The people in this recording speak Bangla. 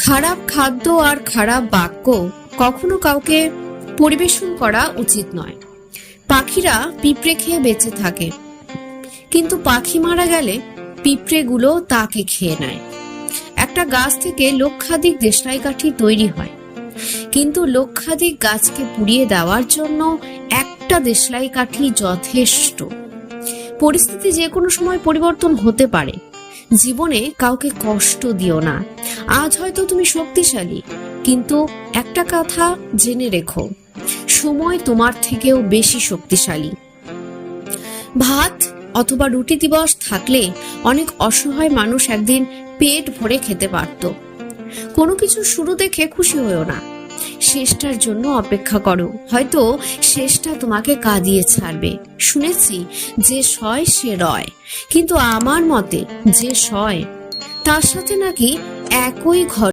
খারাপ খাদ্য আর খারাপ বাক্য কখনো কাউকে পরিবেশন করা উচিত নয়। পাখিরা পিঁপড়ে খেয়ে বেঁচে থাকে, কিন্তু পাখি মারা গেলে পিঁপড়েগুলো তাকে খেয়ে নেয়। একটা গাছ থেকে লক্ষাধিক দেশলাই কাঠি তৈরি হয়, কিন্তু লক্ষাধিক গাছকে পুড়িয়ে দেওয়ার জন্য একটা দেশলাই কাঠি যথেষ্ট। পরিস্থিতি যে কোনো সময় পরিবর্তন হতে পারে। জীবনে কাউকে কষ্ট দিও না। আজ হয়তো তুমি শক্তিশালী, কিন্তু একটা কথা জেনে রেখো, সময় তোমার থেকেও বেশি শক্তিশালী। ভাত অথবা রুটি দিবস থাকলে অনেক অসহায় মানুষ একদিন পেট ভরে খেতে পারত। কোনো কিছু শুরু দেখে খুশি হয়েও না, শেষটার জন্য অপেক্ষা করো। হয়তো শেষটা তোমাকে কাঁদিয়ে ছাড়বে। শুনেছি যে সয় সে রয়, কিন্তু আমার মতে যে সয় তার সাথে নাকি একই ঘর